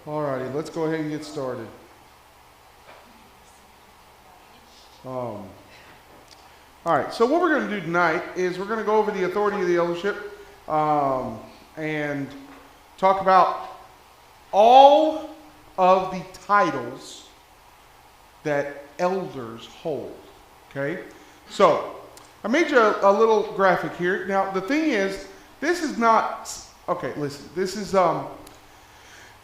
Alrighty, let's go ahead and get started. Alright, so what we're going to do tonight is we're going to go over the authority of the eldership and talk about all of the titles that elders hold. Okay? So, I made you a little graphic here. Now, the thing is, this is not... Okay, listen. This is...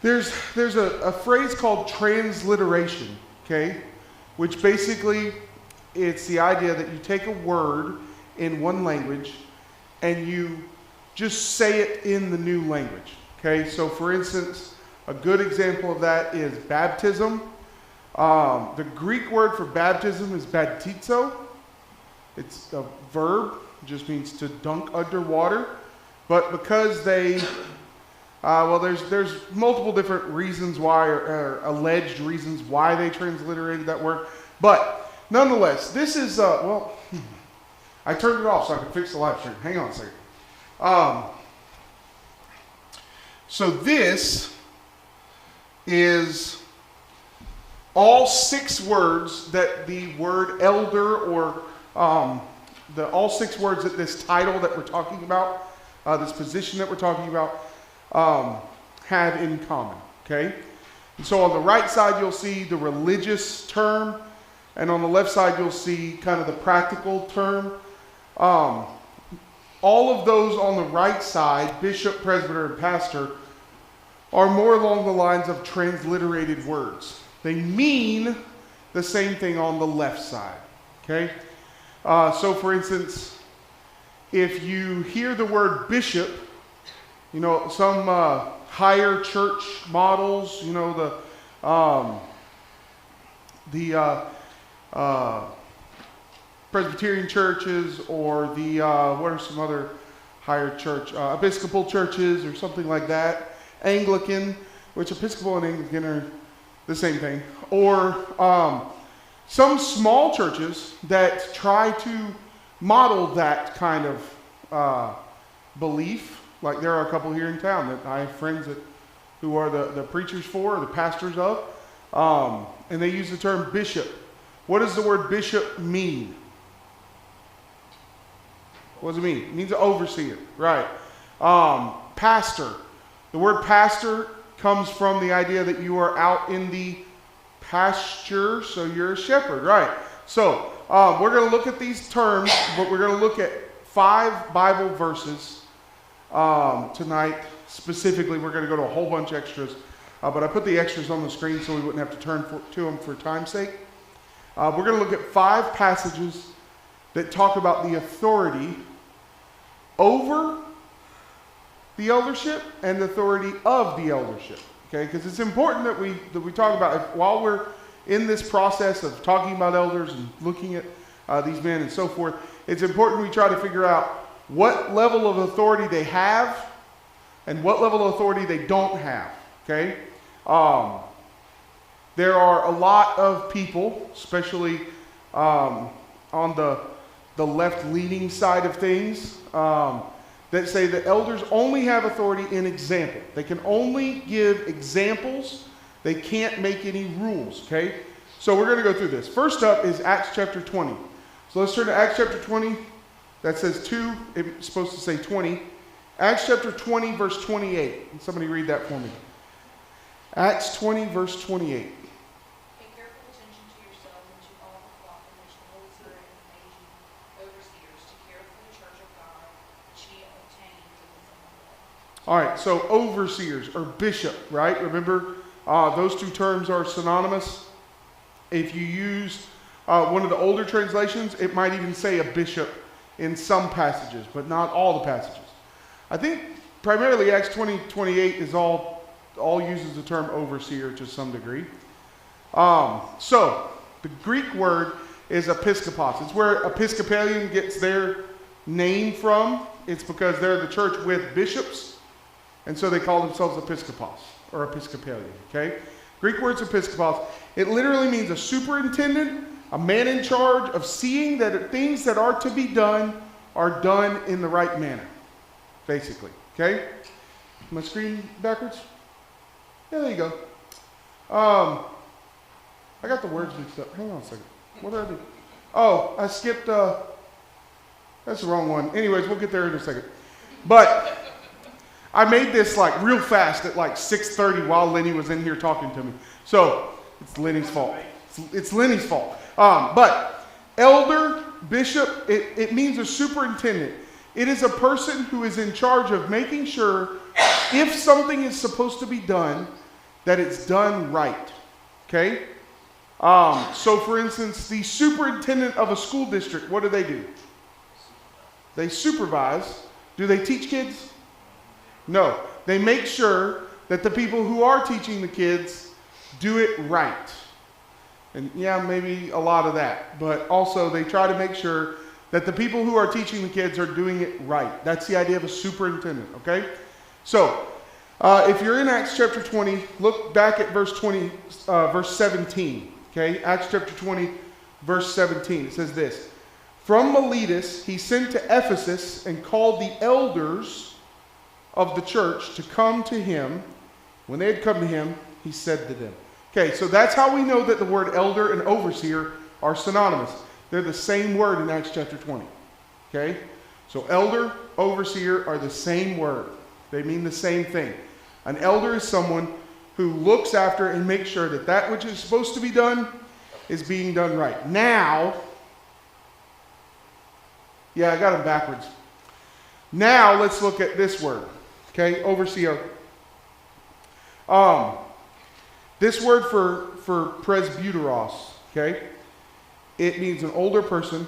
There's a phrase called transliteration, okay? Which basically, it's the idea that you take a word in one language and you just say it in the new language, okay? So for instance, a good example of that is baptism. The Greek word for baptism is baptizo. It's a verb, just means to dunk underwater. But because they... there's multiple different reasons why, or alleged reasons why they transliterated that word. But nonetheless, this is, I turned it off so I could fix the live stream. Hang on a second. So this is all 6 words that the word elder or all 6 words that this title that we're talking about, this position that we're talking about, have in common, okay? And so on the right side, you'll see the religious term, and on the left side, you'll see kind of the practical term. All of those on the right side, bishop, presbyter, and pastor, are more along the lines of transliterated words. They mean the same thing on the left side, okay? So for instance, if you hear the word bishop, you know, some higher church models, you know, the Presbyterian churches or the, what are some other higher church, Episcopal churches or something like that, Anglican, which Episcopal and Anglican are the same thing, or some small churches that try to model that kind of belief. Like there are a couple here in town that I have friends who are the preachers for, or the pastors of, and they use the term bishop. What does the word bishop mean? What does it mean? It means overseer, right? Pastor. The word pastor comes from the idea that you are out in the pasture, so you're a shepherd, right? So we're going to look at these terms, but we're going to look at 5 Bible verses tonight. Specifically, we're going to go to a whole bunch of extras, but I put the extras on the screen so we wouldn't have to turn to them for time's sake. We're going to look at 5 passages that talk about the authority over the eldership and the authority of the eldership. Okay, because it's important that we talk about, while we're in this process of talking about elders and looking at these men and so forth, it's important we try to figure out what level of authority they have and what level of authority they don't have. Okay? There are a lot of people, especially on the left-leaning side of things, that say that elders only have authority in example. They can only give examples. They can't make any rules, okay? So we're going to go through this. First up is Acts chapter 20. So let's turn to Acts chapter 20. That says 2. It's supposed to say 20. Acts chapter 20, verse 28. Can somebody read that for me? Acts 20, verse 28. Pay careful attention to yourselves and to all the flock in which the Holy Spirit has made you overseers to care for the church of God, which he obtained in his own blood. All right, so overseers or bishop, right? Remember, those two terms are synonymous. If you use one of the older translations, it might even say a bishop in some passages, but not all the passages. I think primarily Acts 20:28 is all uses the term overseer to some degree. So the Greek word is episkopos. It's where Episcopalian gets their name from. It's because they're the church with bishops, and so they call themselves episkopos or Episcopalian. Okay, Greek word's episkopos. It literally means a superintendent, a man in charge of seeing that things that are to be done are done in the right manner. Basically, okay? My screen backwards? Yeah, there you go. I got the words mixed up. Hang on a second. What did I do? Oh, I skipped, that's the wrong one. Anyways, we'll get there in a second. But I made this like real fast at like 6:30 while Lenny was in here talking to me. So it's Lenny's fault. It's Lenny's fault. But elder, bishop, it means a superintendent. It is a person who is in charge of making sure if something is supposed to be done, that it's done right. Okay? So for instance, the superintendent of a school district, what do? They supervise. Do they teach kids? No. They make sure that the people who are teaching the kids do it right. And yeah, maybe a lot of that. But also they try to make sure that the people who are teaching the kids are doing it right. That's the idea of a superintendent, okay? So, if you're in Acts chapter 20, look back at verse 17, okay? Acts chapter 20, verse 17. It says this: From Miletus he sent to Ephesus and called the elders of the church to come to him. When they had come to him, he said to them. Okay, so that's how we know that the word elder and overseer are synonymous. They're the same word in Acts chapter 20. Okay? So elder, overseer are the same word. They mean the same thing. An elder is someone who looks after and makes sure that that which is supposed to be done is being done right. Now, yeah, I got them backwards. Now let's look at this word. Okay? Overseer. This word for presbyteros, okay? It means an older person.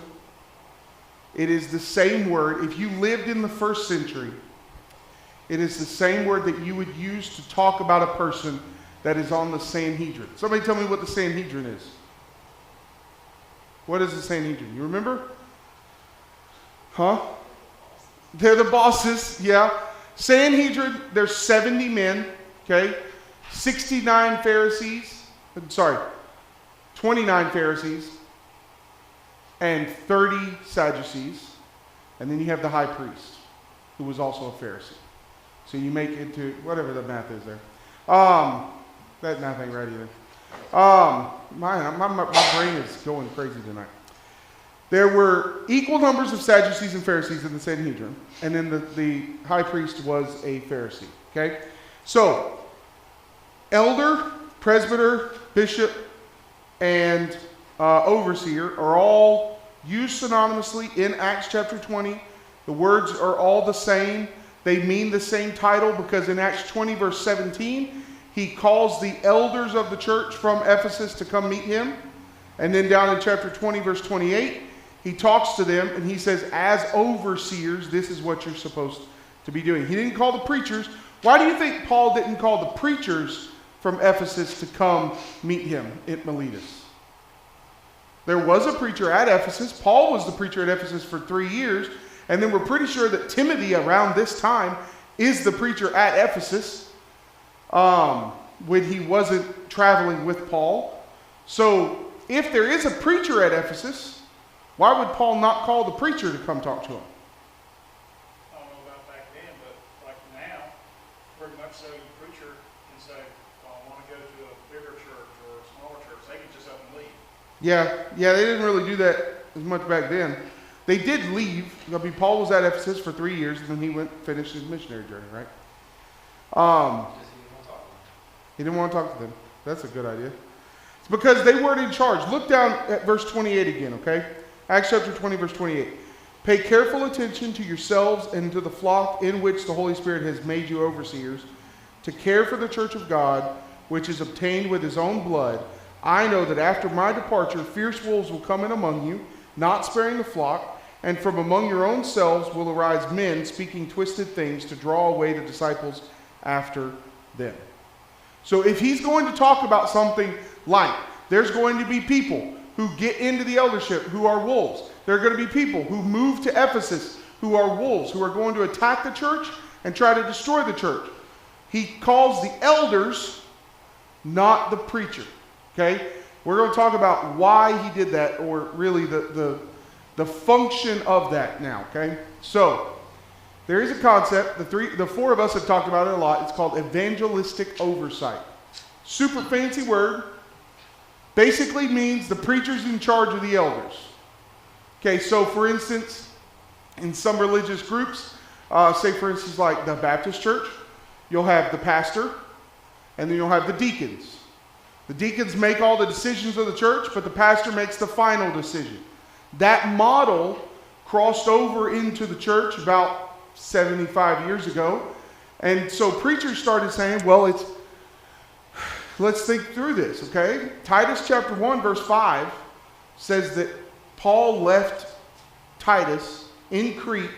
It is the same word. If you lived in the first century, it is the same word that you would use to talk about a person that is on the Sanhedrin. Somebody tell me what the Sanhedrin is. What is the Sanhedrin? You remember? Huh? They're the bosses, yeah. Sanhedrin, there's 70 men, okay? 29 Pharisees, 29 Pharisees, and 30 Sadducees, and then you have the high priest, who was also a Pharisee. So you make into, whatever the math is there. That math ain't right either. My brain is going crazy tonight. There were equal numbers of Sadducees and Pharisees in the Sanhedrin, and then the high priest was a Pharisee, okay? So, elder, presbyter, bishop, and overseer are all used synonymously in Acts chapter 20. The words are all the same. They mean the same title because in Acts 20 verse 17, he calls the elders of the church from Ephesus to come meet him. And then down in chapter 20 verse 28, he talks to them and he says, as overseers, this is what you're supposed to be doing. He didn't call the preachers. Why do you think Paul didn't call the preachers from Ephesus to come meet him at Miletus? There was a preacher at Ephesus. Paul was the preacher at Ephesus for 3 years. And then we're pretty sure that Timothy around this time is the preacher at Ephesus. when he wasn't traveling with Paul. So if there is a preacher at Ephesus, why would Paul not call the preacher to come talk to him? I don't know about back then, but like now, pretty much so the preacher can say, "Oh, I want to go to a bigger church or a smaller church." They can just up and leave. Yeah, they didn't really do that as much back then. They did leave. I mean, Paul was at Ephesus for 3 years, and then he went and finished his missionary journey, right? He didn't want to talk to them. That's a good idea. It's because they weren't in charge. Look down at verse 28 again, okay? Acts chapter 20, verse 28. Pay careful attention to yourselves and to the flock in which the Holy Spirit has made you overseers, to care for the church of God, which is obtained with his own blood. I know that after my departure, fierce wolves will come in among you, not sparing the flock, and from among your own selves will arise men speaking twisted things to draw away the disciples after them. So if he's going to talk about something like, there's going to be people who get into the eldership who are wolves. There are going to be people who move to Ephesus who are wolves, who are going to attack the church and try to destroy the church. He calls the elders, not the preacher. Okay? We're going to talk about why he did that, or really the function of that now. Okay? So, there is a concept, the four of us have talked about it a lot. It's called evangelistic oversight. Super fancy word. Basically means the preacher's in charge of the elders. Okay, so for instance, in some religious groups, say for instance like the Baptist church, you'll have the pastor, and then you'll have the deacons. The deacons make all the decisions of the church, but the pastor makes the final decision. That model crossed over into the church about 75 years ago. And so preachers started saying, well, let's think through this, okay? Titus chapter 1, verse 5 says that Paul left Titus in Crete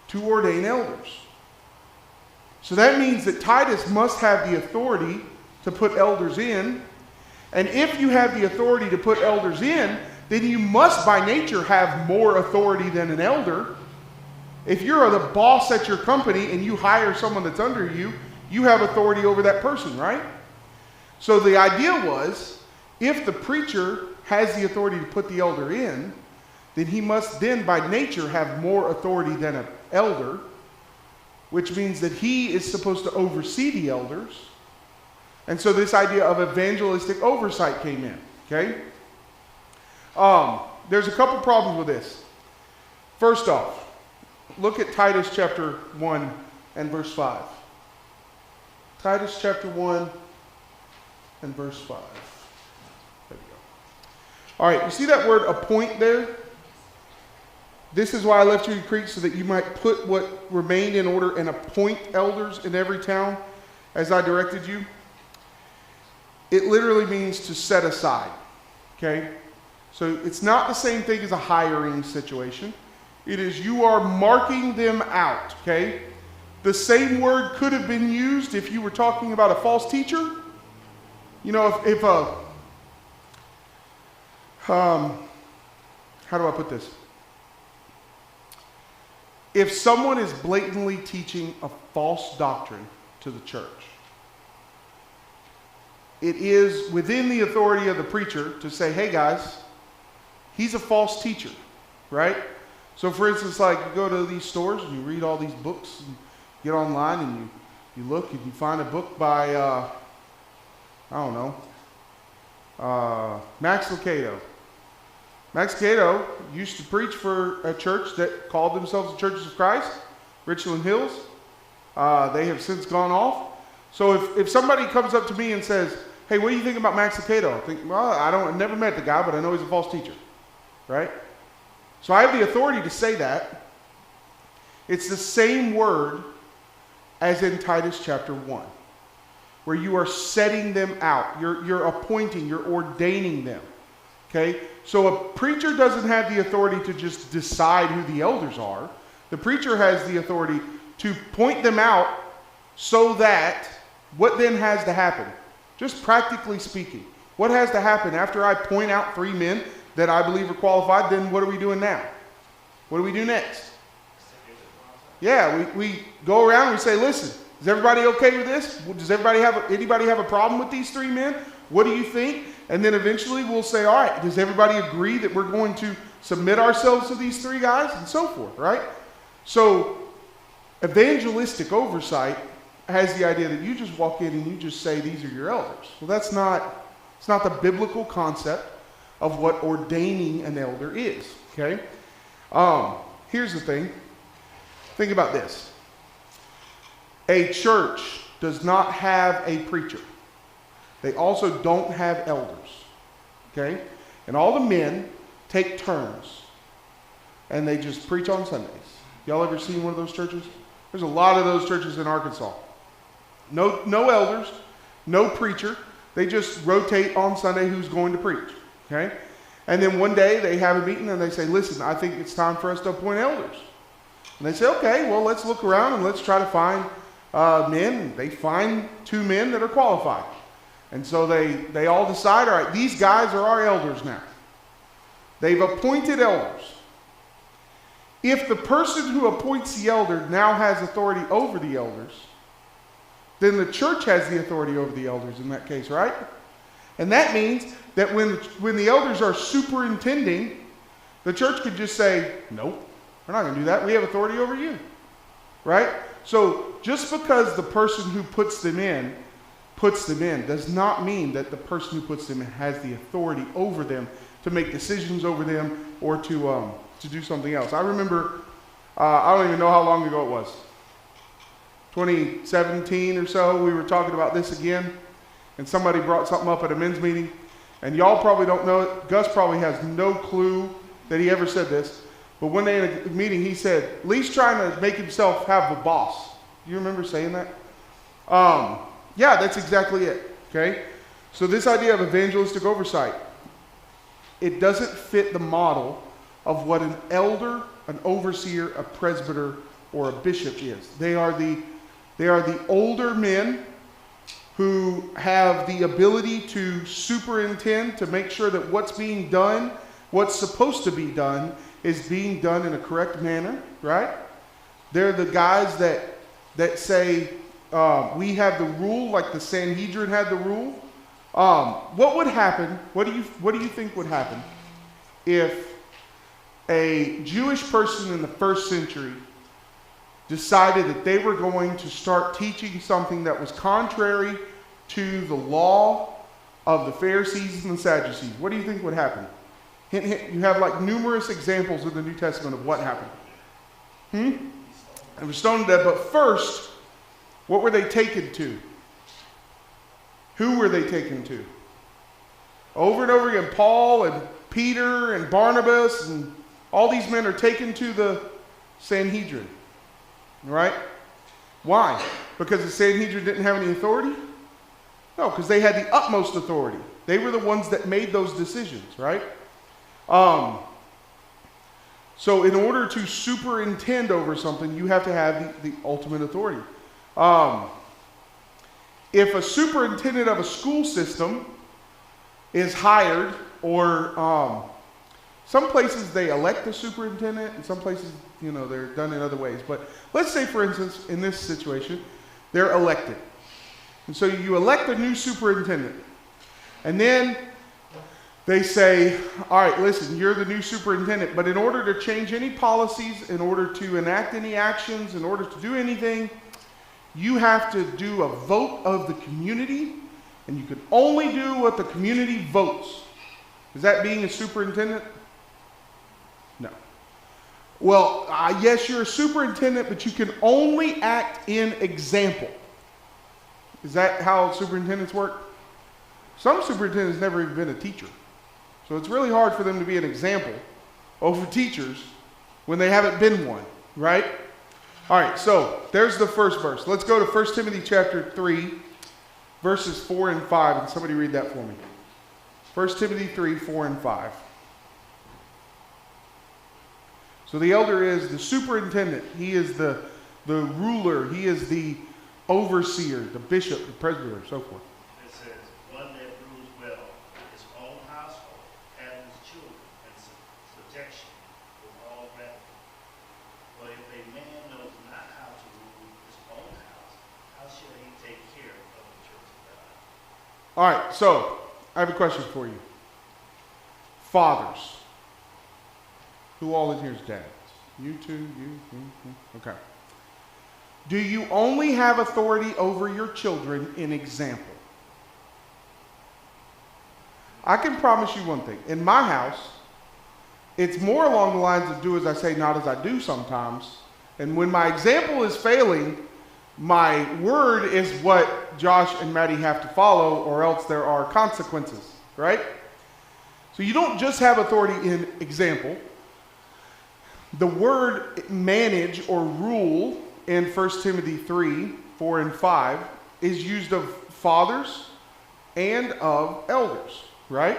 to ordain elders. So that means that Titus must have the authority to put elders in. And if you have the authority to put elders in, then you must by nature have more authority than an elder. If you're the boss at your company and you hire someone that's under you, you have authority over that person, right? So the idea was, if the preacher has the authority to put the elder in, then he must then by nature have more authority than an elder, which means that he is supposed to oversee the elders. And so this idea of evangelistic oversight came in, okay? There's a couple problems with this. First off, look at Titus chapter 1 and verse 5. Titus chapter 1 and verse 5. There we go. All right, you see that word appoint there? This is why I left you in Crete, so that you might put what remained in order and appoint elders in every town as I directed you. It literally means to set aside, okay? So it's not the same thing as a hiring situation. It is you are marking them out, okay? The same word could have been used if you were talking about a false teacher. You know, how do I put this? If someone is blatantly teaching a false doctrine to the church, it is within the authority of the preacher to say, hey guys, he's a false teacher, right? So for instance, like you go to these stores and you read all these books, and get online and you look and you find a book by, Max Lucado. Max Lucado used to preach for a church that called themselves the Churches of Christ, Richland Hills. They have since gone off. So if somebody comes up to me and says, hey, what do you think about Max Lucado? I think, well, I've never met the guy, but I know he's a false teacher, right? So I have the authority to say that. It's the same word as in Titus chapter 1, where you are setting them out. You're appointing, you're ordaining them, okay? So a preacher doesn't have the authority to just decide who the elders are. The preacher has the authority to point them out, so that what then has to happen? Just practically speaking, what has to happen after I point out 3 men that I believe are qualified? Then what are we doing now? What do we do next? Yeah, we go around and we say, listen, Is everybody okay with this? Does anybody have a problem with these three men? What do you think? And then eventually we'll say, all right, does everybody agree that we're going to submit ourselves to these three guys? And so forth, right? So evangelistic oversight has the idea that you just walk in and you just say, these are your elders. Well, it's not the biblical concept of what ordaining an elder is, okay? Here's the thing. Think about this. A church does not have a preacher. They also don't have elders, okay? And all the men take turns, and they just preach on Sundays. Y'all ever seen one of those churches? There's a lot of those churches in Arkansas. No elders, no preacher. They just rotate on Sunday who's going to preach, okay? And then one day they have a meeting and they say, listen, I think it's time for us to appoint elders. And they say, okay, well, let's look around and let's try to find men. They find 2 men that are qualified. And so they all decide, all right, these guys are our elders now. They've appointed elders. If the person who appoints the elder now has authority over the elders, then the church has the authority over the elders in that case, right? And that means that when the elders are superintending, the church could just say, nope, we're not going to do that. We have authority over you, right? So just because the person who puts them in does not mean that the person who puts them in has the authority over them to make decisions over them or to do something else. I remember, I don't even know how long ago it was, 2017 or so, we were talking about this again, and somebody brought something up at a men's meeting, and y'all probably don't know it. Gus probably has no clue that he ever said this, but one day in a meeting he said, Lee's trying to make himself have a boss. Do you remember saying that? Yeah, that's exactly it, okay? So this idea of evangelistic oversight, it doesn't fit the model of what an elder, an overseer, a presbyter, or a bishop is. They are the older men who have the ability to superintend, to make sure that what's being done, what's supposed to be done, is being done in a correct manner, right? They're the guys that say, we have the rule, like the Sanhedrin had the rule. What would happen, what do you think would happen if a Jewish person in the first century decided that they were going to start teaching something that was contrary to the law of the Pharisees and the Sadducees? What do you think would happen? Hint, hint, you have like numerous examples in the New Testament of what happened. They were stoned to death, but first, what were they taken to? Who were they taken to? Over and over again, Paul and Peter and Barnabas and all these men are taken to the Sanhedrin, right? Why? Because the Sanhedrin didn't have any authority? No, because they had the utmost authority. They were the ones that made those decisions, right? So in order to superintend over something, you have to have the ultimate authority. If a superintendent of a school system is hired, or some places they elect the superintendent, and some places, they're done in other ways. But let's say, for instance, in this situation, they're elected. And so you elect a new superintendent. And then they say, all right, listen, you're the new superintendent, but in order to change any policies, in order to enact any actions, in order to do anything, you have to do a vote of the community, and you can only do what the community votes. Is that being a superintendent? No. Well, yes, you're a superintendent, but you can only act in example. Is that how superintendents work? Some superintendents never even been a teacher. So it's really hard for them to be an example over teachers when they haven't been one, right? All right, so there's the first verse. Let's go to 1 Timothy chapter 3, verses 4 and 5, and somebody read that for me. 1 Timothy 3, 4 and 5. So the elder is the superintendent. He is the ruler. He is the overseer, the bishop, the presbyter, and so forth. It says, one that rules well his own household, and his children in subjection with all gravity. But if a man knows not how to rule his own house, how All right, so I have a question for you. Fathers. Who all in here is dads? You two, you. Okay. Do you only have authority over your children in example? I can promise you one thing. In my house, it's more along the lines of do as I say, not as I do sometimes. And when my example is failing, my word is what Josh and Maddie have to follow, or else there are consequences, right? So you don't just have authority in example. The word manage or rule in 1 Timothy 3, 4, and 5 is used of fathers and of elders, right?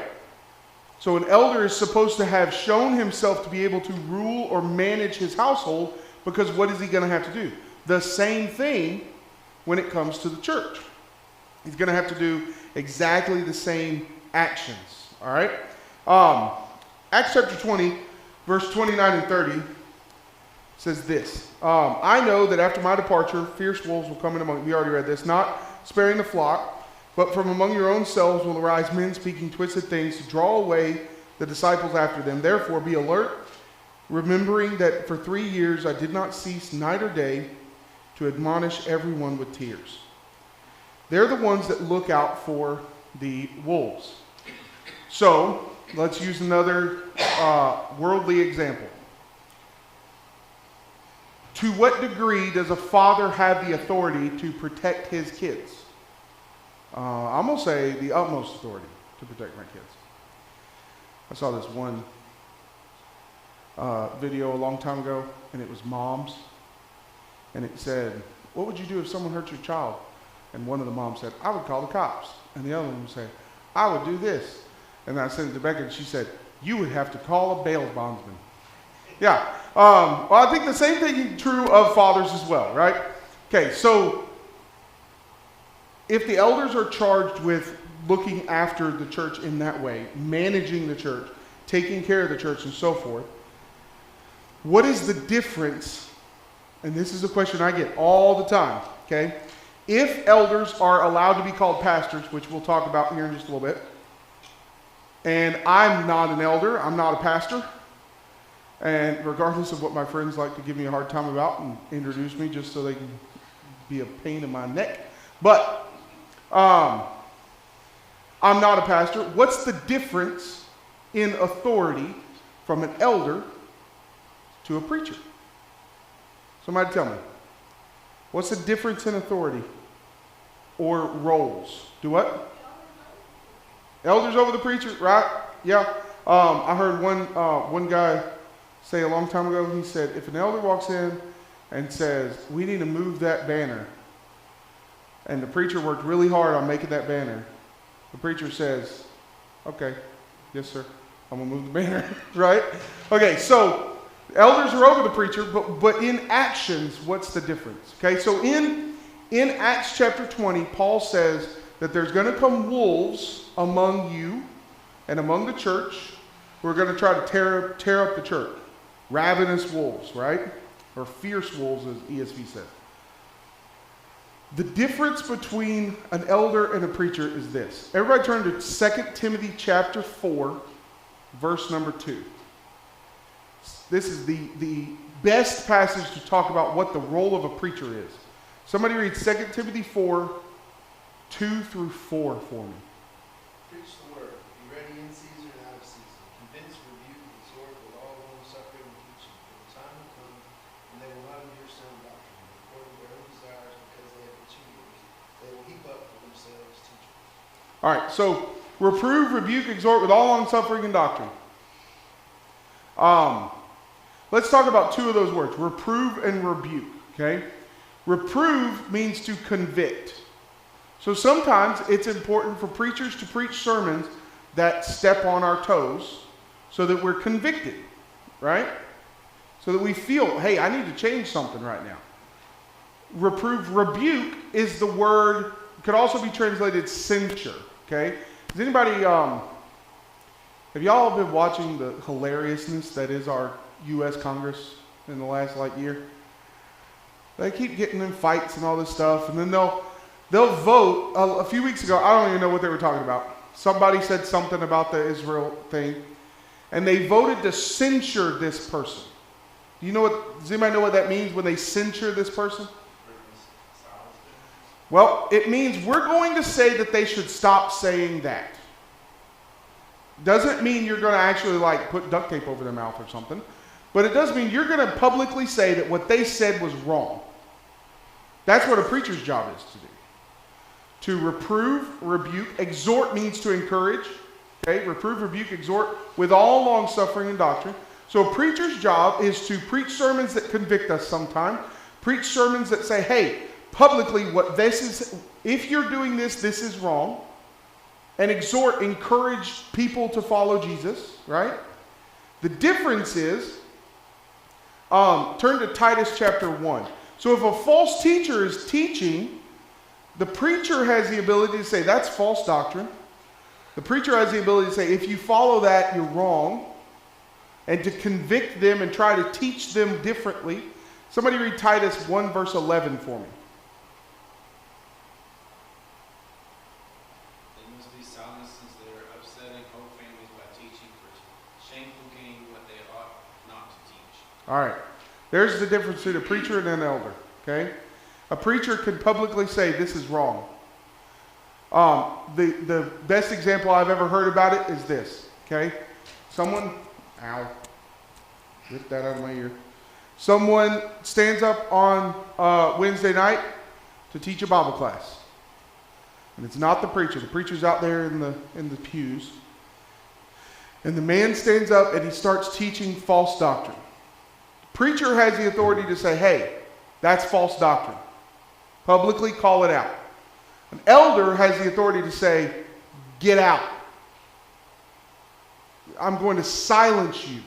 So an elder is supposed to have shown himself to be able to rule or manage his household, because what is he going to have to do? The same thing when it comes to the church. He's going to have to do exactly the same actions, all right? Acts chapter 20, verse 29 and 30 says this. I know that after my departure, fierce wolves will come in among you. We already read this. Not sparing the flock, but from among your own selves will arise men speaking twisted things to draw away the disciples after them. Therefore, be alert, remembering that for 3 years I did not cease night or day to admonish everyone with tears. They're the ones that look out for the wolves. So, let's use another worldly example. To what degree does a father have the authority to protect his kids? I'm going to say the utmost authority to protect my kids. I saw this one video a long time ago, and it was moms. And it said, what would you do if someone hurt your child? And one of the moms said, I would call the cops. And the other one would say, I would do this. And I sent it to Becca, and she said, you would have to call a bail bondsman. Yeah. Well, I think the same thing is true of fathers as well, right? Okay, so if the elders are charged with looking after the church in that way, managing the church, taking care of the church, and so forth, what is the difference? And this is a question I get all the time, okay? If elders are allowed to be called pastors, which we'll talk about here in just a little bit, and I'm not an elder, I'm not a pastor, and regardless of what my friends like to give me a hard time about and introduce me just so they can be a pain in my neck, but I'm not a pastor. What's the difference in authority from an elder to a preacher? Somebody tell me. What's the difference in authority or roles? Do what? Elders over the preacher, right? Yeah. I heard one guy say a long time ago, he said, if an elder walks in and says, we need to move that banner, and the preacher worked really hard on making that banner, the preacher says, okay, yes, sir, I'm going to move the banner, right? Okay, so elders are over the preacher, but in actions, what's the difference? Okay, so in Acts chapter 20, Paul says that there's going to come wolves among you and among the church who are going to try to tear up the church. Ravenous wolves, right? Or fierce wolves, as ESV says. The difference between an elder and a preacher is this. Everybody turn to 2 Timothy chapter 4, verse number 2. This is the best passage to talk about what the role of a preacher is. Somebody read 2 Timothy 4, 2 through 4 for me. Preach the word. Be ready in season and out of season. Convince, rebuke, exhort with all long suffering and teaching. For the time will come when they will not endure sound doctrine, but according to their own desires, because they have itching ears, they will heap up for themselves teachers. All right, so reprove, rebuke, exhort with all long suffering and doctrine. Let's talk about two of those words, reprove and rebuke, okay? Reprove means to convict. So sometimes it's important for preachers to preach sermons that step on our toes so that we're convicted, right? So that we feel, hey, I need to change something right now. Reprove, rebuke is the word, could also be translated censure, okay? Does anybody, have y'all been watching the hilariousness that is our U.S. Congress in the last year? They keep getting in fights and all this stuff, and then they'll they'll vote. A few weeks ago, I don't even know what they were talking about. Somebody said something about the Israel thing, and they voted to censure this person. Do you know what? Does anybody know what that means when they censure this person? Well, it means we're going to say that they should stop saying that. Doesn't mean you're going to actually like put duct tape over their mouth or something, but it does mean you're going to publicly say that what they said was wrong. That's what a preacher's job is to do. To reprove, rebuke, exhort means to encourage. Okay, reprove, rebuke, exhort with all long suffering and doctrine. So a preacher's job is to preach sermons that convict us sometime, preach sermons that say, hey, publicly what this is, if you're doing this, this is wrong. And exhort, encourage people to follow Jesus, right? The difference is, turn to Titus chapter 1. So if a false teacher is teaching, the preacher has the ability to say, that's false doctrine. The preacher has the ability to say, if you follow that, you're wrong. And to convict them and try to teach them differently. Somebody read Titus 1 verse 11 for me. They must be silent since they are upsetting whole families by teaching for shameful gain what they ought not to teach. All right. There's the difference between a preacher and an elder. Okay? A preacher can publicly say this is wrong. The best example I've ever heard about it is this. Okay? Someone, ow, get that out of my ear. Someone stands up on Wednesday night to teach a Bible class. And it's not the preacher. The preacher's out there in the pews. And the man stands up and he starts teaching false doctrine. The preacher has the authority to say, hey, that's false doctrine. Publicly call it out. An elder has the authority to say, get out. I'm going to silence you.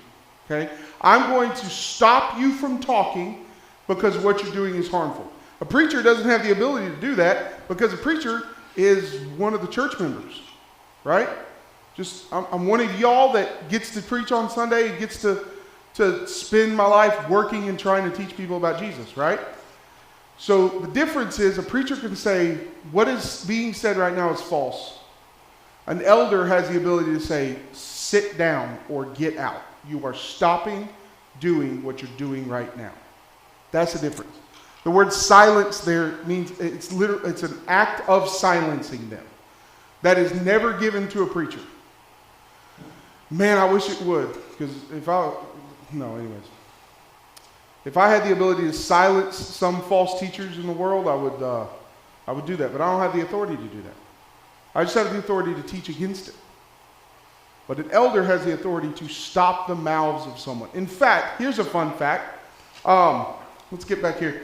Okay? I'm going to stop you from talking because what you're doing is harmful. A preacher doesn't have the ability to do that because a preacher is one of the church members. Right? I'm one of y'all that gets to preach on Sunday and gets to spend my life working and trying to teach people about Jesus. Right? So the difference is a preacher can say, what is being said right now is false. An elder has the ability to say, sit down or get out. You are stopping doing what you're doing right now. That's the difference. The word silence there means it's an act of silencing them. That is never given to a preacher. Man, I wish it would. Because if I had the ability to silence some false teachers in the world, I would do that. But I don't have the authority to do that. I just have the authority to teach against it. But an elder has the authority to stop the mouths of someone. In fact, here's a fun fact. Let's get back here.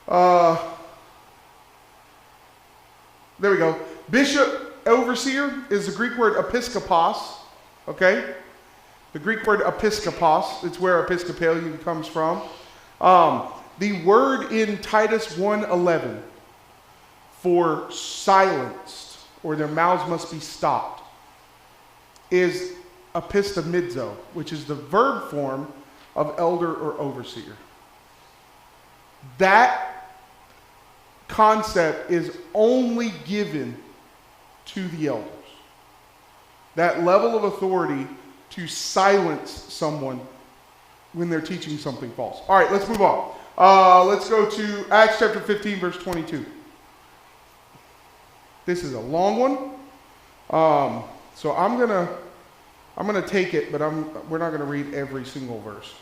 There we go. Bishop, overseer, is the Greek word episkopos. Okay? The Greek word episkopos, it's where Episcopalian comes from. The word in Titus 1:11 for silenced, or their mouths must be stopped, is epistemidzo, which is the verb form of elder or overseer. That concept is only given to the elders. That level of authority to silence someone when they're teaching something false. All right, let's move on. Let's go to Acts chapter 15, verse 22. This is a long one. So I'm gonna take it, but we're not gonna read every single verse.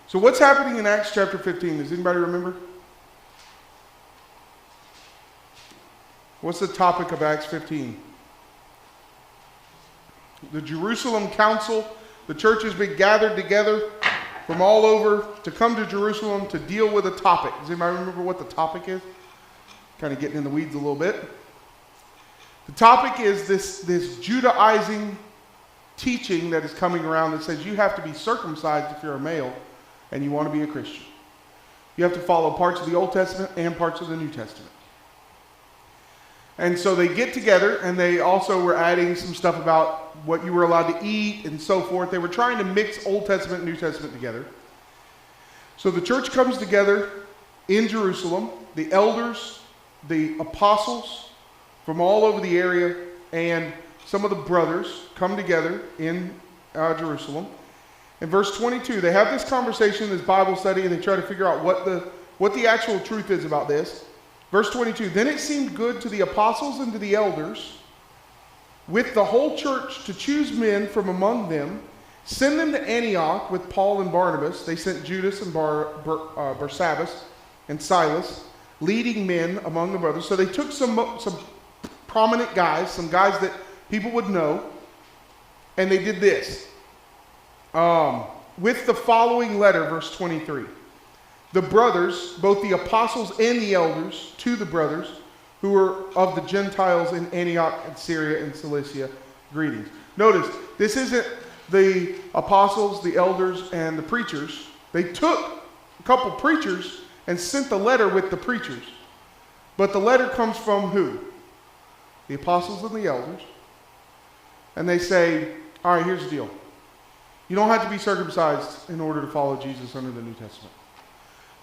So what's happening in Acts chapter 15? Does anybody remember? What's the topic of Acts 15? The Jerusalem Council. The church has been gathered together from all over to come to Jerusalem to deal with a topic. Does anybody remember what the topic is? Kind of getting in the weeds a little bit. The topic is this Judaizing teaching that is coming around that says you have to be circumcised if you're a male and you want to be a Christian. You have to follow parts of the Old Testament and parts of the New Testament. And so they get together, and they also were adding some stuff about what you were allowed to eat and so forth. They were trying to mix Old Testament and New Testament together. So the church comes together in Jerusalem. The elders the apostles from all over the area and some of the brothers come together in Jerusalem. In verse 22, they have this conversation, this Bible study, and they try to figure out what the actual truth is about this. Verse 22, then it seemed good to the apostles and to the elders with the whole church to choose men from among them, send them to Antioch with Paul and Barnabas. They sent Judas and Barsabbas and Silas, leading men among the brothers. So they took some prominent guys, some guys that people would know, and they did this. With the following letter, verse 23. The brothers, both the apostles and the elders, to the brothers who were of the Gentiles in Antioch and Syria and Cilicia, greetings. Notice, this isn't the apostles, the elders, and the preachers. They took a couple preachers and sent the letter with the preachers. But the letter comes from who? The apostles and the elders. And they say, all right, here's the deal. You don't have to be circumcised in order to follow Jesus under the New Testament.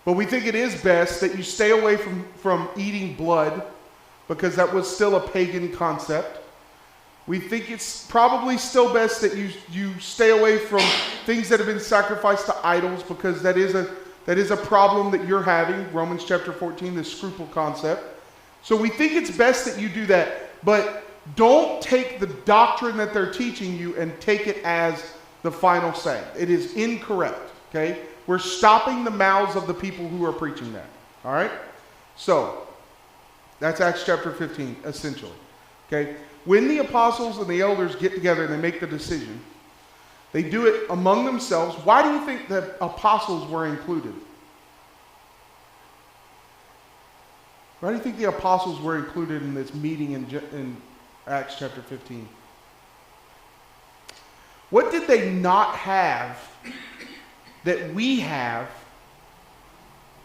But we think it is best that you stay away from eating blood, because that was still a pagan concept. We think it's probably still best that you stay away from things that have been sacrificed to idols, because that is a problem that you're having. Romans chapter 14, the scruple concept. So we think it's best that you do that, but don't take the doctrine that they're teaching you and take it as the final say. It is incorrect, okay? We're stopping the mouths of the people who are preaching that, all right? So, that's Acts chapter 15, essentially, okay? When the apostles and the elders get together and they make the decision, they do it among themselves. Why do you think the apostles were included? Why do you think the apostles were included in this meeting in Acts chapter 15? What did they not have that we have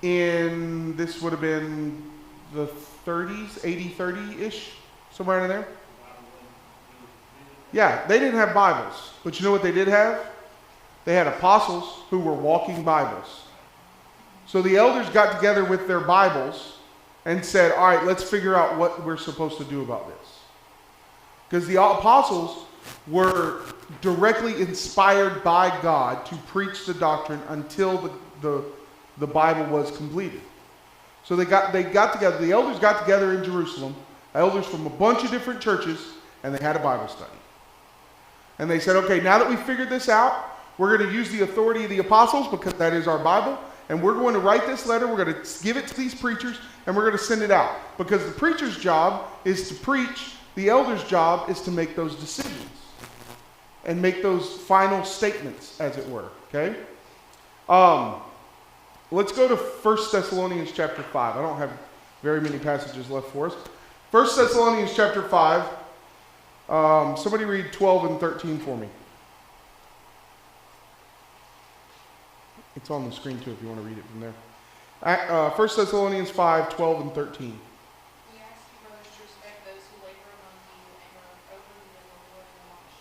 in, this would have been the 30s, 80, 30-ish, somewhere in there? Yeah, they didn't have Bibles. But you know what they did have? They had apostles who were walking Bibles. So the elders got together with their Bibles and said, all right, let's figure out what we're supposed to do about this. Because the apostles were directly inspired by God to preach the doctrine until the Bible was completed. So they got together, the elders got together in Jerusalem, elders from a bunch of different churches, and they had a Bible study. And they said, okay, now that we figured this out, we're going to use the authority of the apostles, because that is our Bible, and we're going to write this letter, we're going to give it to these preachers, and we're going to send it out. Because the preacher's job is to preach, the elder's job is to make those decisions and make those final statements, as it were, okay? Let's go to 1 Thessalonians chapter 5. I don't have very many passages left for us. 1 Thessalonians chapter 5. Somebody read 12 and 13 for me. It's on the screen too if you want to read it from there. 1 Thessalonians 5, 12 and 13. We ask you, brothers, to respect those who labor among you and are over you in the Lord and the wash,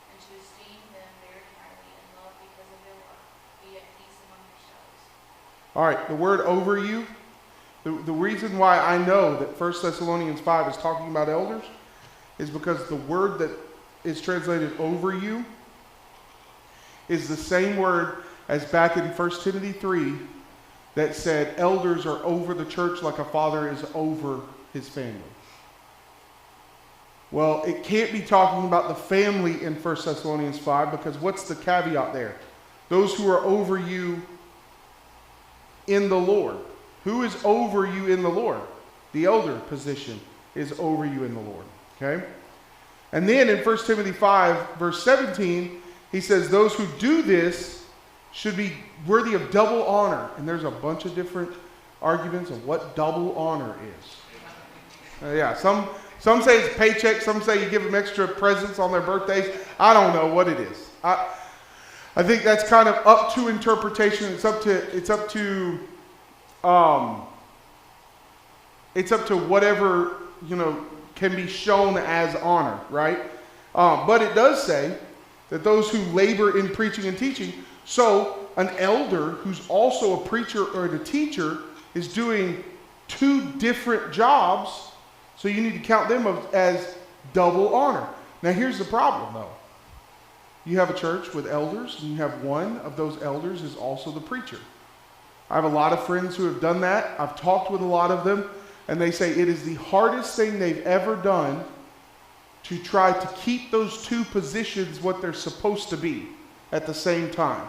and to esteem them very highly in love because of their work. Be at peace among yourselves. All right, the word over you. The reason why I know that 1 Thessalonians 5 is talking about elders is because the word that is translated over you is the same word as back in 1 Timothy 3 that said elders are over the church like a father is over his family. Well, it can't be talking about the family in 1 Thessalonians 5, because what's the caveat there? Those who are over you in the Lord. Who is over you in the Lord? The elder position is over you in the Lord. Okay? And then in 1 Timothy 5, verse 17, he says, those who do this should be worthy of double honor. And there's a bunch of different arguments of what double honor is. Some say it's paycheck. Some say you give them extra presents on their birthdays. I don't know what it is. I think that's kind of up to interpretation. It's up to whatever, can be shown as honor, right? But it does say that those who labor in preaching and teaching, so an elder who's also a preacher or a teacher is doing two different jobs, so you need to count them as double honor. Now here's the problem though. You have a church with elders, and you have one of those elders is also the preacher. I have a lot of friends who have done that. I've talked with a lot of them, and they say it is the hardest thing they've ever done to try to keep those two positions what they're supposed to be at the same time.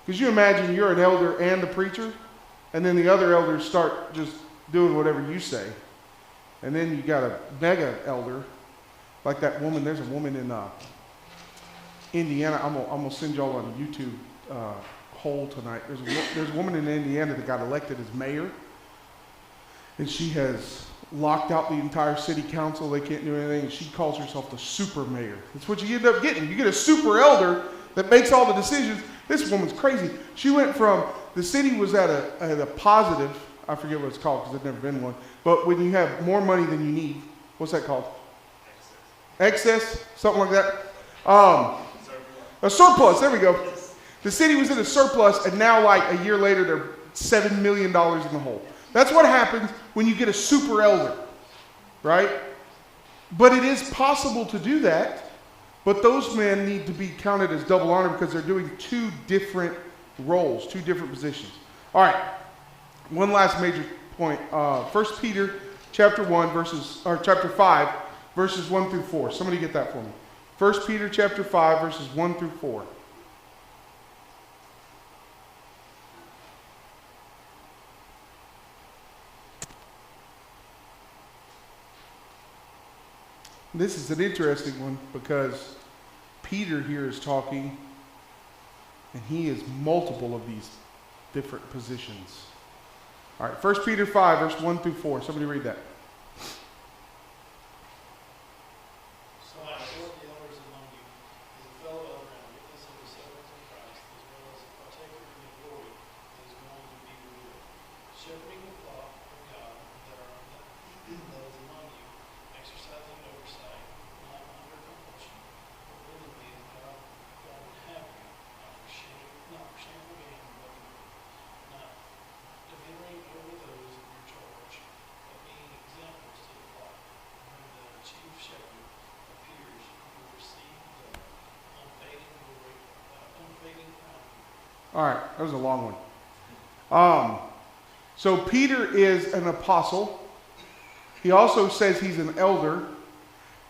Because you imagine you're an elder and the preacher, and then the other elders start just doing whatever you say. And then you got a mega elder, like that woman. There's a woman in Indiana. I'm gonna send y'all on a YouTube hole tonight. There's a woman in Indiana that got elected as mayor, and she has locked out the entire city council. They can't do anything, and she calls herself the super mayor. That's what you end up getting. You get a super elder that makes all the decisions. This woman's crazy. She went from, the city was at a positive, I forget what it's called because there's never been one, but when you have more money than you need, what's that called? Excess, something like that. A surplus, there we go. The city was in a surplus, and now like a year later, they're $7 million in the hole. That's what happens when you get a super elder, right? But it is possible to do that, but those men need to be counted as double honor because they're doing two different roles, two different positions. All right, one last major point. 1 Peter chapter 5, verses 1 through 4. Somebody get that for me. 1 Peter chapter 5, verses 1 through 4. This is an interesting one because Peter here is talking, and he is multiple of these different positions. All right, 1 Peter 5, verse 1 through 4. Somebody read that. So I exhort the elders among you, as a fellow elder and a witness of the sufferings of Christ, as well as a partaker in the glory that is going to be revealed, shepherding the flock of God that is among you, exercising oversight, not under compulsion, but willingly as God would have you, not for shameful gain, but not demanding over those in your charge, but being examples to the flock. When the chief shepherd appears, you will receive the unfading glory, unfading crown. All right, that was a long one. So Peter is an apostle. He also says he's an elder,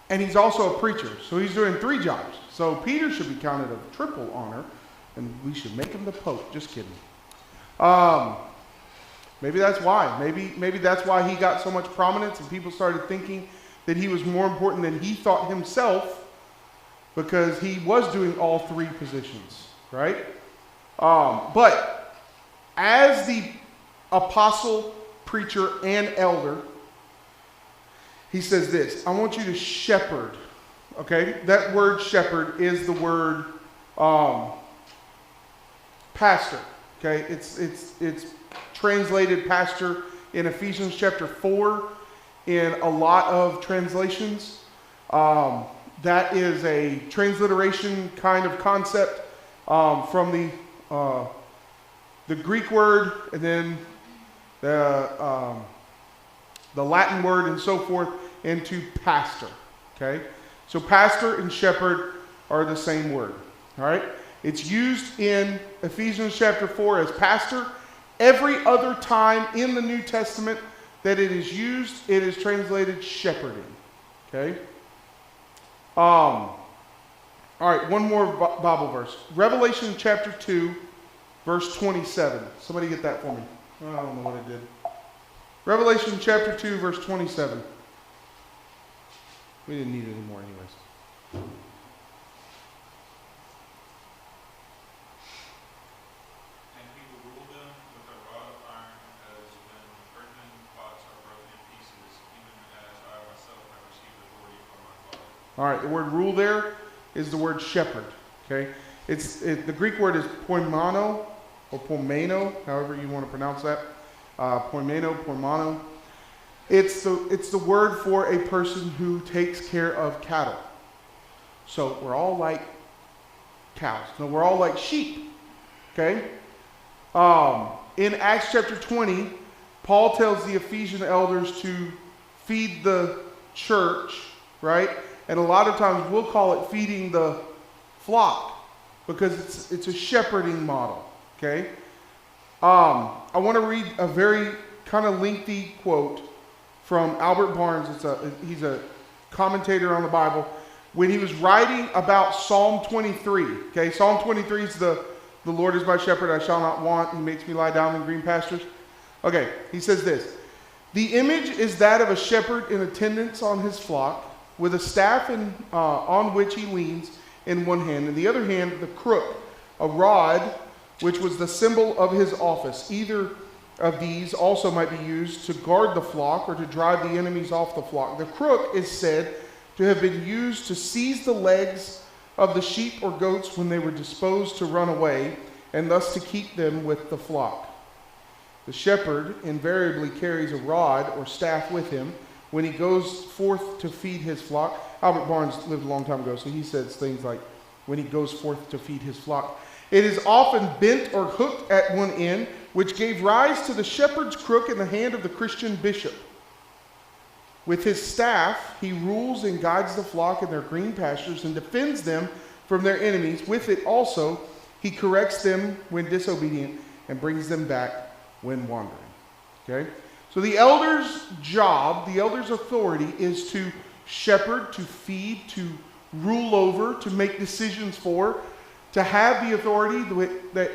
and he's also a preacher. So he's doing three jobs. So Peter should be counted a triple honor, and we should make him the Pope. Just kidding. Maybe that's why. Maybe that's why he got so much prominence, and people started thinking that he was more important than he thought himself, because he was doing all three positions, right? But as the apostle, preacher, and elder, he says this: I want you to shepherd. Okay, that word shepherd is the word pastor. Okay, it's translated pastor in Ephesians chapter 4 in a lot of translations. That is a transliteration kind of concept from the Greek word, and then the Latin word and so forth, into pastor. Okay, so pastor and shepherd are the same word. All right, it's used in Ephesians chapter 4 as pastor. Every other time in the New Testament that it is used, it is translated shepherding. Okay. All right, one more Bible verse. Revelation chapter 2, verse 27. Somebody get that for me. I don't know what it did. Revelation chapter 2, verse 27. We didn't need it anymore anyways. And he will rule them with a rod of iron, as when earthen pots are broken in pieces, even as I myself have received authority from my Father. All right, the word rule there is the word shepherd. Okay, the Greek word is poimano or pomeno, however you want to pronounce that. Poimano. It's the word for a person who takes care of cattle. So we're all like cows. No, we're all like sheep. Okay. In Acts chapter 20, Paul tells the Ephesian elders to feed the church, right? And a lot of times we'll call it feeding the flock because it's a shepherding model, okay? I want to read a very kind of lengthy quote from Albert Barnes. He's a commentator on the Bible. When he was writing about Psalm 23, okay? Psalm 23 is the Lord is my shepherd, I shall not want. He makes me lie down in green pastures. Okay, he says this. The image is that of a shepherd in attendance on his flock, with a staff on which he leans in one hand, and the other hand the crook, a rod, which was the symbol of his office. Either of these also might be used to guard the flock or to drive the enemies off the flock. The crook is said to have been used to seize the legs of the sheep or goats when they were disposed to run away, and thus to keep them with the flock. The shepherd invariably carries a rod or staff with him when he goes forth to feed his flock. Albert Barnes lived a long time ago, so he says things like, when he goes forth to feed his flock. It is often bent or hooked at one end, which gave rise to the shepherd's crook in the hand of the Christian bishop. With his staff, he rules and guides the flock in their green pastures and defends them from their enemies. With it also, he corrects them when disobedient and brings them back when wandering. Okay? So the elder's job, the elder's authority is to shepherd, to feed, to rule over, to make decisions for, to have the authority that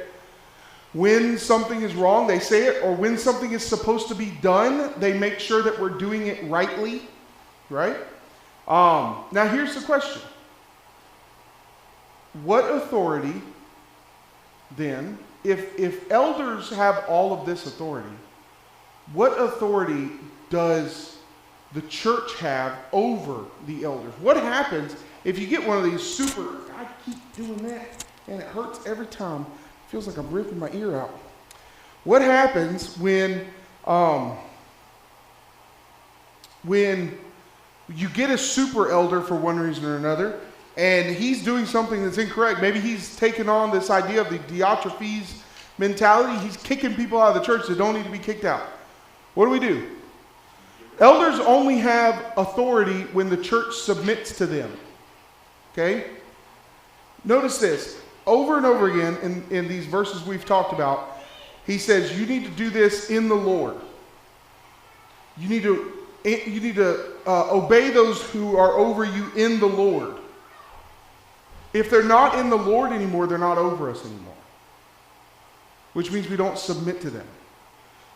when something is wrong, they say it, or when something is supposed to be done, they make sure that we're doing it rightly, right? Now here's the question. What authority, then, if elders have all of this authority, what authority does the church have over the elders? What happens if you get one of these super, I keep doing that, and it hurts every time. It feels like I'm ripping my ear out. What happens when you get a super elder for one reason or another, and he's doing something that's incorrect? Maybe he's taken on this idea of the Diotrephes mentality. He's kicking people out of the church that don't need to be kicked out. What do? Elders only have authority when the church submits to them. Okay? Notice this. Over and over again in these verses we've talked about, he says you need to do this in the Lord. You need to obey those who are over you in the Lord. If they're not in the Lord anymore, they're not over us anymore. Which means we don't submit to them.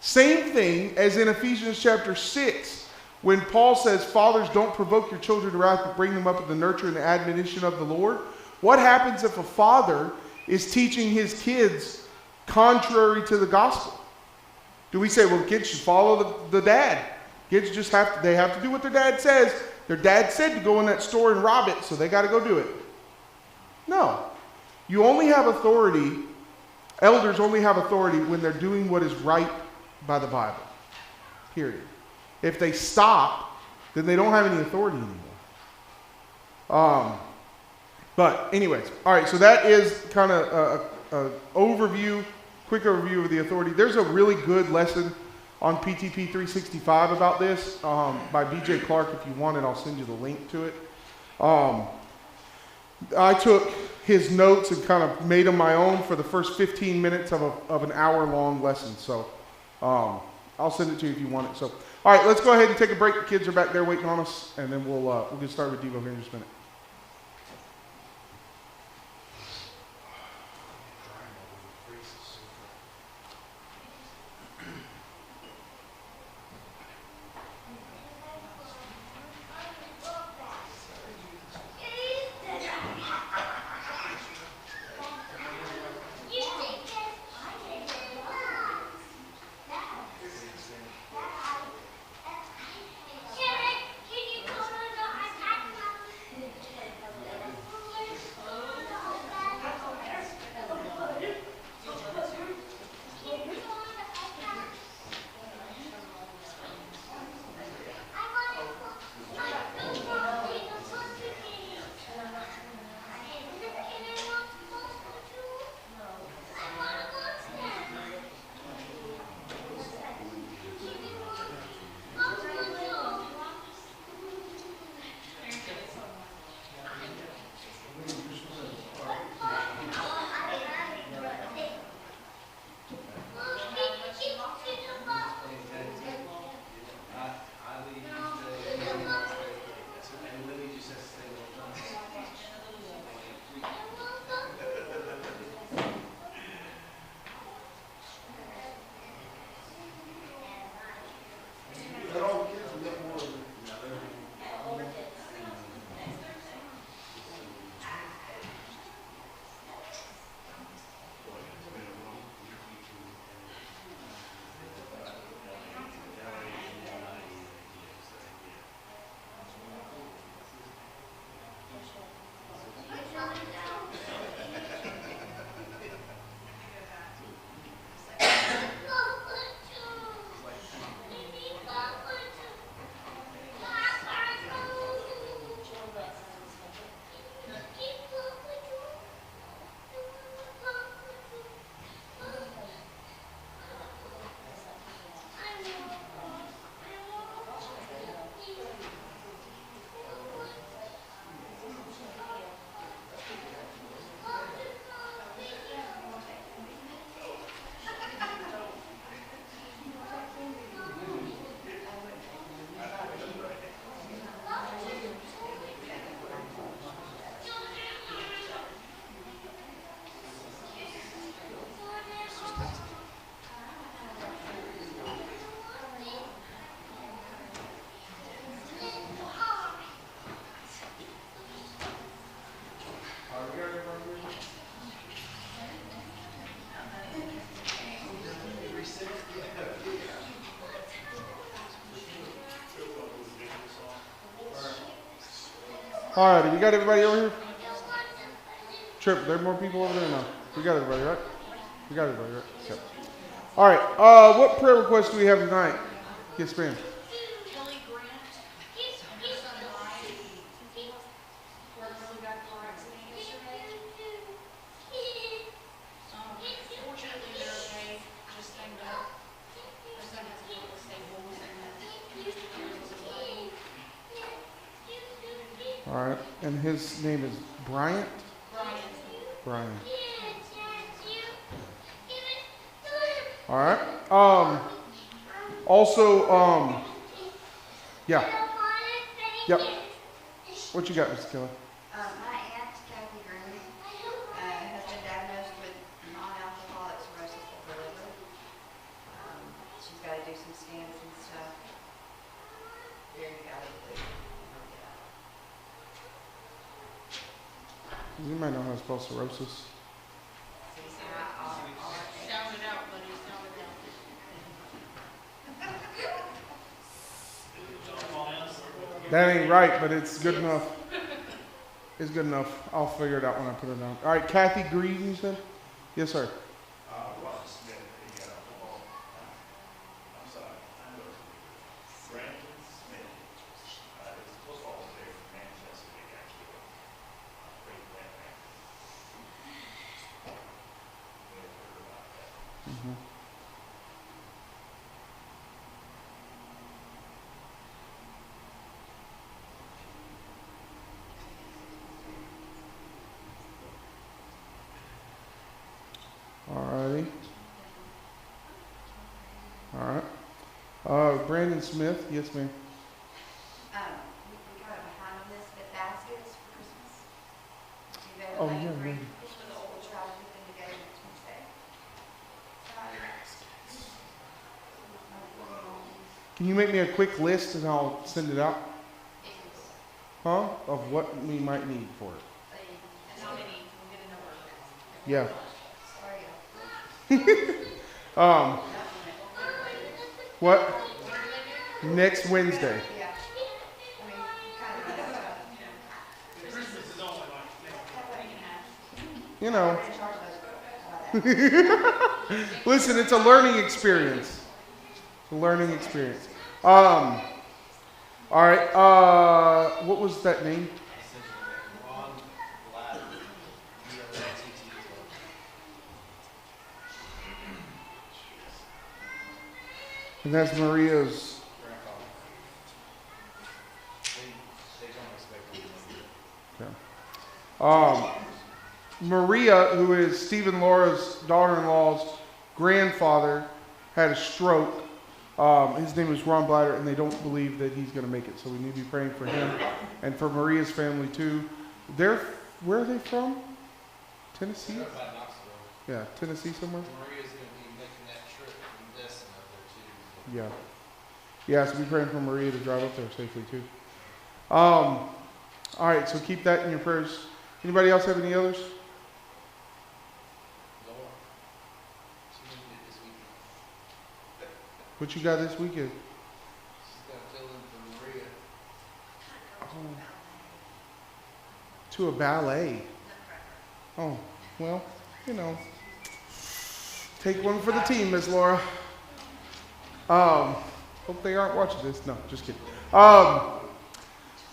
Same thing as in Ephesians chapter 6, when Paul says, fathers, don't provoke your children to wrath, but bring them up in the nurture and the admonition of the Lord. What happens if a father is teaching his kids contrary to the gospel? Do we say, well, kids should follow the dad? Kids just have to do what their dad says. Their dad said to go in that store and rob it, so they got to go do it. No. You only have authority, elders only have authority when they're doing what is right by the Bible. Period. If they stop, then they don't have any authority anymore. But anyways, all right, so that is kind of an overview, quick overview of the authority. There's a really good lesson on PTP 365 about this by B.J. Clark. If you want it, I'll send you the link to it. I took his notes and kind of made them my own for the first 15 minutes of an hour-long lesson. So I'll send it to you if you want it. So, all right, let's go ahead and take a break. The kids are back there waiting on us, and then we'll get started with Devo here in just a minute. All right, we got everybody over here? Trip, there are more people over there now. We got everybody, right? We got everybody, right? Yep. All right, what prayer request do we have tonight? Yes, ma'am. Kelly Grant, and her son Ryan, were in a really bad car accident yesterday. Fortunately, they're okay. Just thank God. Her son has a couple of staples and All right, and his name is Bryant? Brian. Brian. All right. Also, yeah. Yep. What you got, Mr. Kelly? My aunt, Kathy Green, has been diagnosed with non-alcoholic cirrhosis of the liver. She's got to do some scans and stuff. Very valuably. You might know how to spell cirrhosis. Sound it out, buddy. Sound it out. That ain't right, but it's good enough. It's good enough. I'll figure it out when I put it down. All right, Kathy Green, you said? Yes, sir. Brandon Smith, his football player from Manchester, actually, great grandparent. We have heard about that. Mm-hmm. Alrighty. All right. Brandon Smith, yes, ma'am. We got it behind on this, but baskets for Christmas. You better Oh, make yeah, three. yeah. We'll try to put them together next Wednesday. Can you make me a quick list and I'll send it out? Huh? Of what we might need for it. And how many? We'll get a number. Yeah. What? Next Wednesday. Yeah. I mean, kind of, Christmas is only like, You know. in charge of those. Listen, it's a learning experience. It's a learning experience. All right. What was that name? Ron Bladder, B-L-A-T-T. And that's Maria's. Grandfather. They don't expect me to Maria, who is Stephen Laura's daughter-in-law's grandfather, had a stroke. His name is Ron Bladder, and they don't believe that he's going to make it. So we need to be praying for him and for Maria's family too. Where are they from? Tennessee? They're about Knoxville. Yeah, Tennessee somewhere. Maria's going to be making that trip from Destin up there too. Yeah. Yeah, so we're praying for Maria to drive up there safely too. All right, so keep that in your prayers. Anybody else have any others? Lord, she needed it this weekend. What you got this weekend? She's got to fill in for Maria. To a ballet. Oh, well, take one for the team, Miss Laura. Hope they aren't watching this. No, just kidding.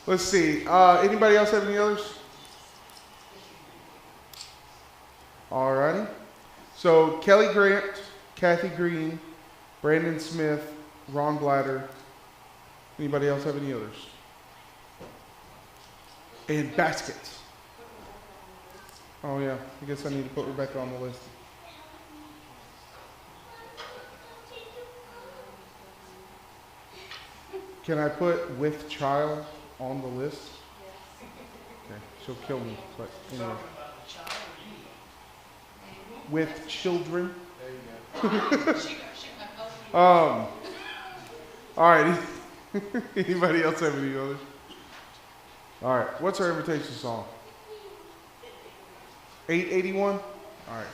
Let's see. Anybody else have any others? Alrighty. So Kelly Grant, Kathy Green, Brandon Smith, Ron Bladder. Anybody else have any others? And baskets. Oh yeah, I guess I need to put Rebecca on the list. Can I put with child on the list? Okay, she'll kill me, but anyway. With children. There you go. All right. Anybody else have any others? All right. What's our invitation song? 881? All right.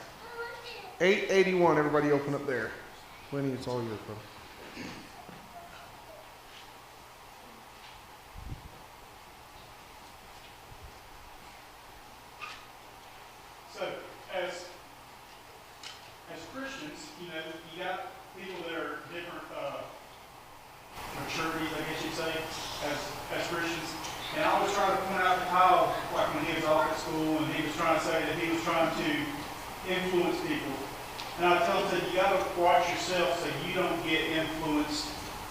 881. Everybody open up there. Winnie, it's all yours, bro. immaturities, I guess you'd say, as Christians. And I was trying to point out to Kyle, like when he was off at school, and he was trying to say that he was trying to influence people. And I tell him that you got to watch yourself so you don't get influenced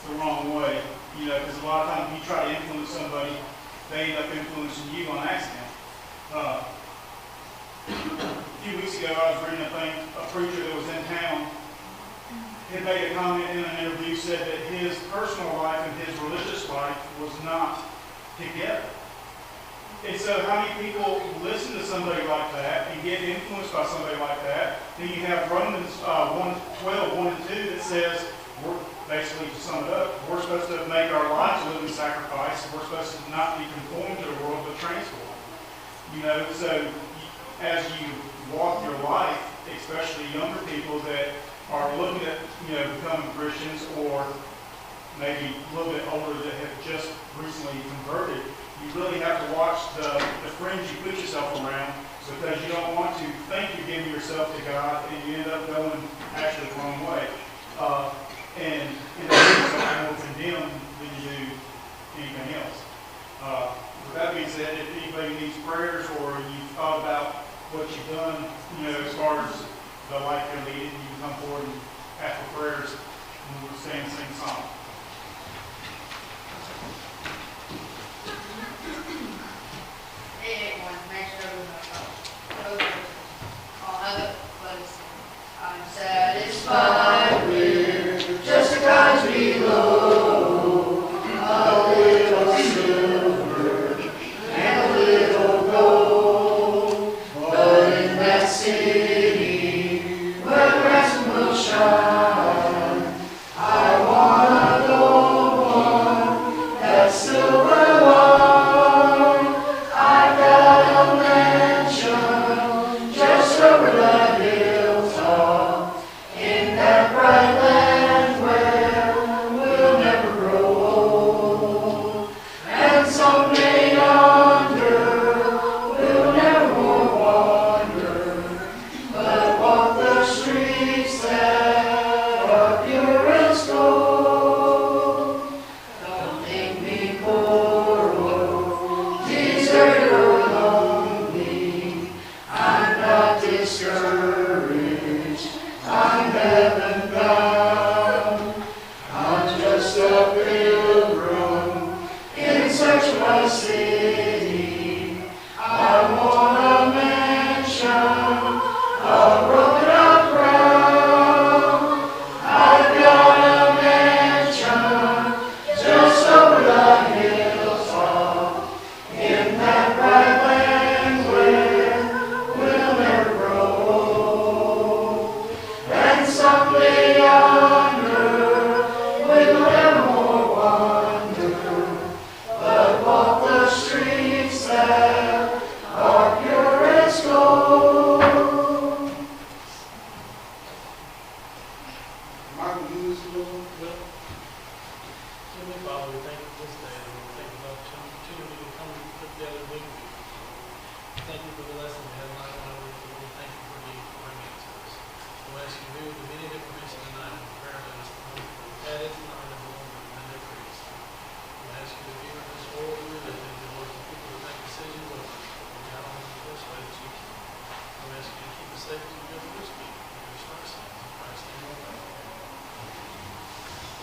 the wrong way. You know, because a lot of times you try to influence somebody, they end up influencing you on accident. A few weeks ago, I was reading a preacher that was in town had made a comment in an interview, said that his personal life and his religious life was not together. And so how many people listen to somebody like that and get influenced by somebody like that? Then you have Romans 1:12, 1 and 2 that says, we're basically, to sum it up, we're supposed to make our lives a living sacrifice. We're supposed to not be conformed to the world, but transformed. You know, so as you walk your life, especially younger people that are looking at, you know, becoming Christians, or maybe a little bit older that have just recently converted, you really have to watch the friends you put yourself around, because you don't want to think you're giving yourself to God and you end up going actually the wrong way. And end up being something more condemned than you do anything else. With that being said, if anybody needs prayers or you've thought about what you've done, you know, as far as the life you're leading, you can come forward and ask for prayers, and we'll stand and sing a song. Hey, everyone, make sure everyone knows. I'll have it, let us sing. I'm satisfied with just a country below, a little silver and a little gold. But in that city where ransom will shine, I want a gold one, that silver one. I've got a mansion just over the hilltop, in that bright land where we'll never grow old. And someday yonder we'll never more wander, but walk the streets that are pure as gold. Don't think me poor or deserted or lonely, I'm not discouraged, I'm heaven bound. I'm just a pilgrim in search of a city. I want a mansion, a broken up crown. I've got a mansion just over the hilltop, in that bright land where we'll never grow old. And someday yonder we'll never more wander, but walk the streets that are pure as gold. Michael, you listen to them? Heavenly Father, we thank you for this day, and we thank you for the opportunity to come and put together Midweek. Thank you for the lesson we had tonight, and we thank you for bringing it to us. We'll ask you to do the many that were mentioned tonight.